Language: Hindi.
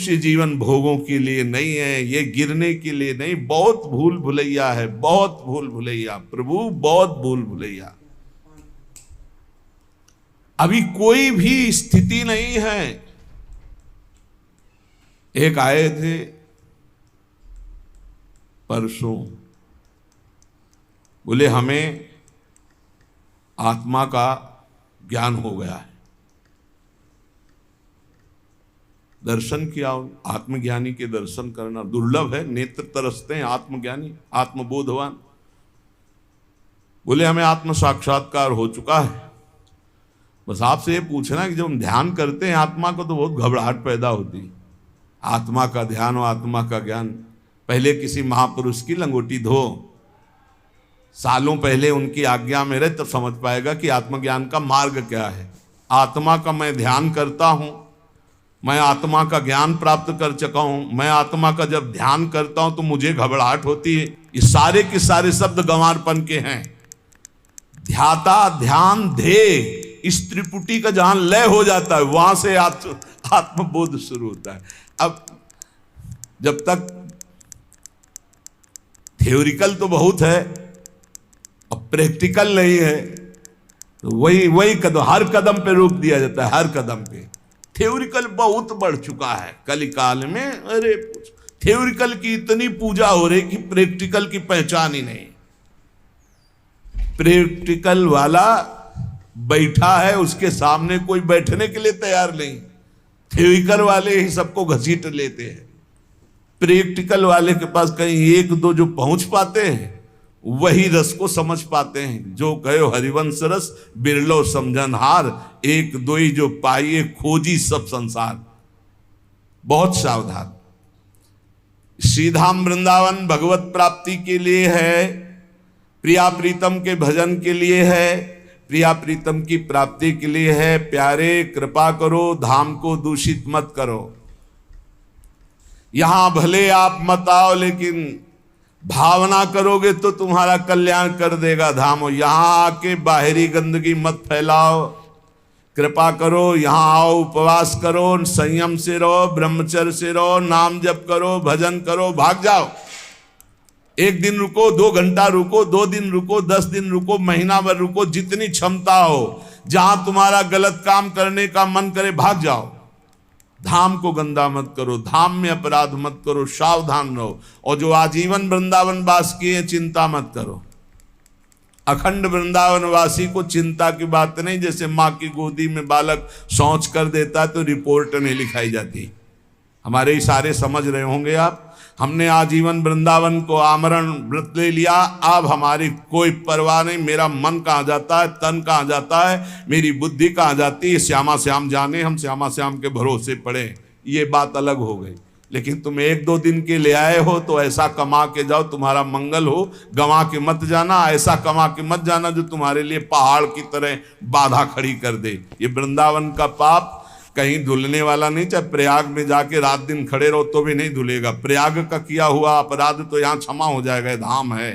जीवन भोगों के लिए नहीं है, ये गिरने के लिए नहीं। बहुत भूल भुलैया है, बहुत भूल भुलैया प्रभु, बहुत भूल भुलैया। अभी कोई भी स्थिति नहीं है। एक आए थे परसों, बोले हमें आत्मा का ज्ञान हो गया है। दर्शन किया, आत्मज्ञानी के दर्शन करना दुर्लभ है, नेत्र तरसते हैं आत्मज्ञानी, आत्मबोधवान। बोले हमें आत्म साक्षात्कार हो चुका है। बस आपसे ये पूछना कि जब हम ध्यान करते हैं आत्मा को तो बहुत घबराहट पैदा होती है। आत्मा का ध्यान और आत्मा का ज्ञान, पहले किसी महापुरुष की लंगोटी धो, सालों पहले उनकी आज्ञा में रहे, तब समझ पाएगा कि आत्मज्ञान का मार्ग क्या है। आत्मा का मैं ध्यान करता हूं, मैं आत्मा का ज्ञान प्राप्त कर चुका हूं। मैं आत्मा का जब ध्यान करता हूं तो मुझे घबराहट होती है। ये सारे के सारे शब्द गंवारपन के हैं। ध्याता, ध्यान, ध्येय, इस त्रिपुटी का जहां लय हो जाता है वहां से आत्मबोध शुरू होता है। अब जब तक थ्योरिकल तो बहुत है, अब प्रैक्टिकल नहीं है, तो वही कदम, हर कदम पे रोक दिया जाता है। हर कदम पे थ्योरिकल बहुत बढ़ चुका है कलिकाल में। अरे थ्योरिकल की इतनी पूजा हो रही कि प्रैक्टिकल की पहचान ही नहीं। प्रैक्टिकल वाला बैठा है, उसके सामने कोई बैठने के लिए तैयार नहीं। थ्योरिकल वाले ही सबको घसीट लेते हैं। प्रैक्टिकल वाले के पास कहीं एक दो जो पहुंच पाते हैं वही रस को समझ पाते हैं। जो कहो हरिवंश रस बिरलो समझनहार, एक दो ही जो पाइए खोजी सब संसार। बहुत सावधान। श्रीधाम वृंदावन भगवत प्राप्ति के लिए है, प्रिया प्रीतम के भजन के लिए है, प्रिया प्रीतम की प्राप्ति के लिए है। प्यारे कृपा करो, धाम को दूषित मत करो। यहां भले आप मत आओ, लेकिन भावना करोगे तो तुम्हारा कल्याण कर देगा धाम। यहां आके बाहरी गंदगी मत फैलाओ। कृपा करो, यहां आओ, उपवास करो, संयम से रहो, ब्रह्मचर्य से रहो, नाम जप करो, भजन करो, भाग जाओ। एक दिन रुको, 2 घंटा रुको, 2 दिन रुको, 10 दिन रुको, महीना भर रुको, जितनी क्षमता हो। जहां तुम्हारा गलत काम करने का मन करे भाग जाओ। धाम को गंदा मत करो, धाम में अपराध मत करो, सावधान रहो। और जो आजीवन वृंदावन वास किए चिंता मत करो। अखंड वृंदावन वासी को चिंता की बात नहीं। जैसे माँ की गोदी में बालक शौच कर देता है तो रिपोर्ट नहीं लिखाई जाती। हमारे इशारे समझ रहे होंगे आप। हमने आजीवन वृंदावन को आमरण व्रत ले लिया। अब हमारी कोई परवाह नहीं। मेरा मन कहाँ जाता है, तन कहाँ जाता है, मेरी बुद्धि कहाँ जाती है, श्यामा श्याम जाने। हम श्यामा श्याम के भरोसे पड़े, ये बात अलग हो गई। लेकिन तुम 1-2 दिन के ले आए हो तो ऐसा कमा के जाओ तुम्हारा मंगल हो। गंवा के मत जाना, ऐसा कमा के मत जाना जो तुम्हारे लिए पहाड़ की तरह बाधा खड़ी कर दे। ये वृंदावन का पाप कहीं धुलने वाला नहीं। चाहे प्रयाग में जाके रात दिन खड़े रहो तो भी नहीं धुलेगा। प्रयाग का किया हुआ अपराध तो यहाँ क्षमा हो जाएगा, धाम है।